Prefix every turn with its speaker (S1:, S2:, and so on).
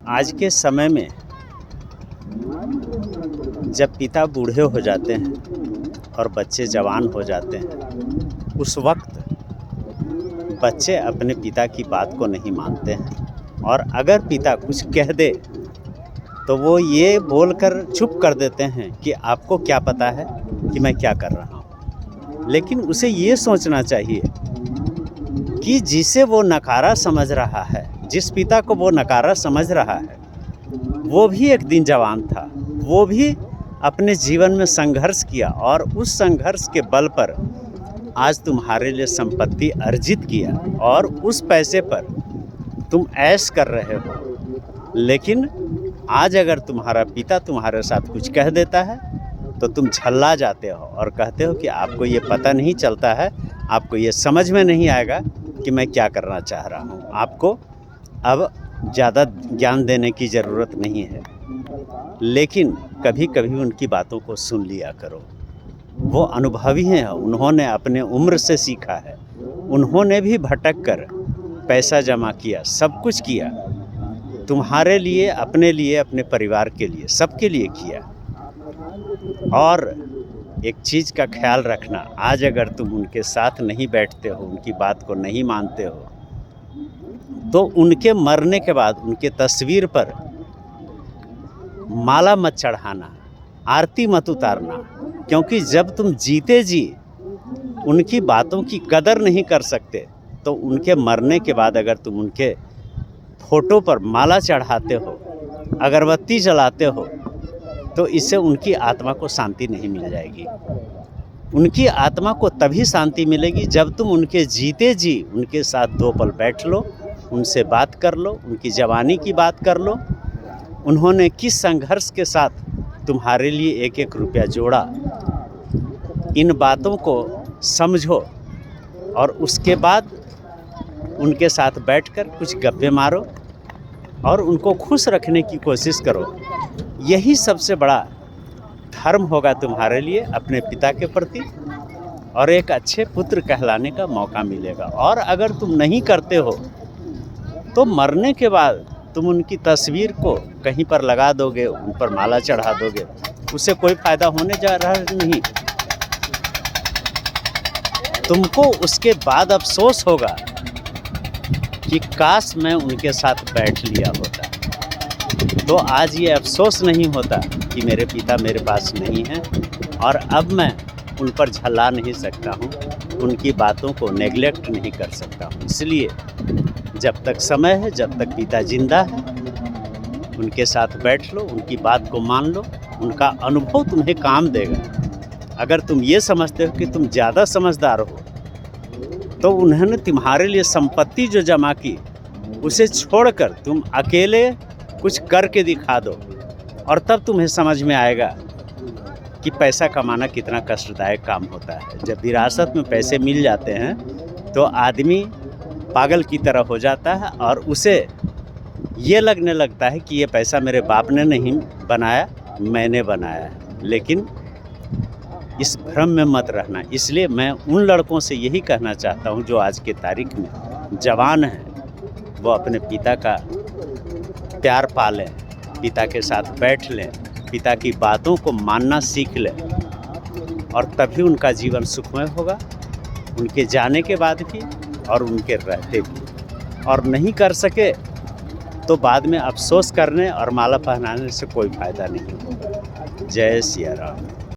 S1: आज के समय में जब पिता बूढ़े हो जाते हैं और बच्चे जवान हो जाते हैं, उस वक्त बच्चे अपने पिता की बात को नहीं मानते हैं और अगर पिता कुछ कह दे तो वो ये बोलकर चुप कर देते हैं कि आपको क्या पता है कि मैं क्या कर रहा हूँ। लेकिन उसे ये सोचना चाहिए कि जिसे वो नकारा समझ रहा है, जिस पिता को वो नकारा समझ रहा है, वो भी एक दिन जवान था, वो भी अपने जीवन में संघर्ष किया और उस संघर्ष के बल पर आज तुम्हारे लिए संपत्ति अर्जित किया और उस पैसे पर तुम ऐश कर रहे हो। लेकिन आज अगर तुम्हारा पिता तुम्हारे साथ कुछ कह देता है तो तुम झल्ला जाते हो और कहते हो कि आपको ये पता नहीं चलता है, आपको ये समझ में नहीं आएगा कि मैं क्या करना चाह रहा हूँ। आपको अब ज़्यादा ज्ञान देने की ज़रूरत नहीं है, लेकिन कभी कभी उनकी बातों को सुन लिया करो। वो अनुभवी हैं, उन्होंने अपने उम्र से सीखा है, उन्होंने भी भटक कर पैसा जमा किया, सब कुछ किया, तुम्हारे लिए, अपने परिवार के लिए, सबके लिए किया। और एक चीज़ का ख्याल रखना, आज अगर तुम उनके साथ नहीं बैठते हो, उनकी बात को नहीं मानते हो, तो उनके मरने के बाद उनके तस्वीर पर माला मत चढ़ाना, आरती मत उतारना, क्योंकि जब तुम जीते जी उनकी बातों की कदर नहीं कर सकते तो उनके मरने के बाद अगर तुम उनके फोटो पर माला चढ़ाते हो, अगरबत्ती जलाते हो, तो इससे उनकी आत्मा को शांति नहीं मिल जाएगी। उनकी आत्मा को तभी शांति मिलेगी जब तुम उनके जीते जी उनके साथ 2 पल बैठ लो, उनसे बात कर लो, उनकी जवानी की बात कर लो, उन्होंने किस संघर्ष के साथ तुम्हारे लिए एक एक रुपया जोड़ा, इन बातों को समझो और उसके बाद उनके साथ बैठकर कुछ गप्पे मारो और उनको खुश रखने की कोशिश करो। यही सबसे बड़ा धर्म होगा तुम्हारे लिए अपने पिता के प्रति और एक अच्छे पुत्र कहलाने का मौका मिलेगा। और अगर तुम नहीं करते हो तो मरने के बाद तुम उनकी तस्वीर को कहीं पर लगा दोगे, उन पर माला चढ़ा दोगे, उससे कोई फ़ायदा होने जा रहा नहीं। तुमको उसके बाद अफसोस होगा कि काश मैं उनके साथ बैठ लिया होता, तो आज ये अफसोस नहीं होता कि मेरे पिता मेरे पास नहीं हैं और अब मैं उन पर झल्ला नहीं सकता हूँ, उनकी बातों को नेगलेक्ट नहीं कर सकता हूँ। इसलिए जब तक समय है, जब तक पिता जिंदा है, उनके साथ बैठ लो, उनकी बात को मान लो, उनका अनुभव तुम्हें काम देगा। अगर तुम ये समझते हो कि तुम ज़्यादा समझदार हो तो उन्होंने तुम्हारे लिए संपत्ति जो जमा की उसे छोड़कर तुम अकेले कुछ करके दिखा दो और तब तुम्हें समझ में आएगा कि पैसा कमाना कितना कष्टदायक काम होता है। जब विरासत में पैसे मिल जाते हैं तो आदमी पागल की तरह हो जाता है और उसे ये लगने लगता है कि ये पैसा मेरे बाप ने नहीं बनाया, मैंने बनाया है। लेकिन इस भ्रम में मत रहना। इसलिए मैं उन लड़कों से यही कहना चाहता हूँ जो आज के तारीख में जवान हैं, वो अपने पिता का प्यार पालें, पिता के साथ बैठ लें, पिता की बातों को मानना सीख लें और तभी उनका जीवन सुखमय होगा, उनके जाने के बाद भी और उनके रहते भी। और नहीं कर सके तो बाद में अफसोस करने और माला पहनाने से कोई फ़ायदा नहीं होगा। जय सिया राम।